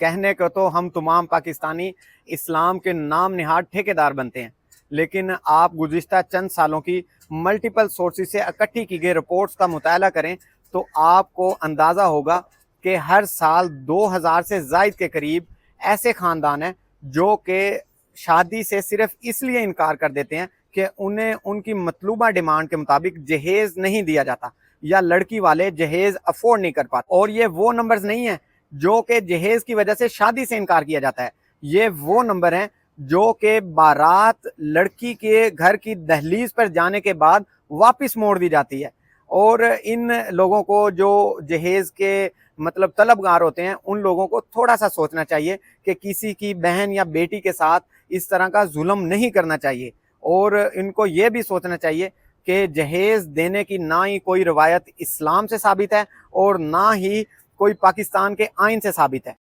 कहने को तो हम तमाम पाकिस्तानी इस्लाम के नाम निहाद ठेकेदार बनते हैं, लेकिन आप गुज़िश्ता चंद सालों की मल्टीपल सोर्सेज से इकट्ठी की गई रिपोर्ट्स का मुताला करें तो आपको अंदाज़ा होगा कि हर साल 2000 से ज़ायद के करीब ऐसे ख़ानदान हैं जो कि शादी से सिर्फ इसलिए इनकार कर देते हैं कि उन्हें उनकी मतलूबा डिमांड के मुताबिक जहेज़ नहीं दिया जाता या लड़की वाले जहेज़ अफोर्ड नहीं कर पाते। और ये वो नंबर्स नहीं हैं जो कि जहेज़ की वजह से शादी से इनकार किया जाता है, ये वो नंबर हैं जो कि बारात लड़की के घर की दहलीज पर जाने के बाद वापस मोड़ दी जाती है। और इन लोगों को जो जहेज़ के मतलब तलबगार होते हैं, उन लोगों को थोड़ा सा सोचना चाहिए कि किसी की बहन या बेटी के साथ इस तरह का जुल्म नहीं करना चाहिए। और इनको ये भी सोचना चाहिए कि जहेज़ देने की ना ही कोई रवायत इस्लाम से साबित है और ना ही कोई पाकिस्तान के आइन से साबित है।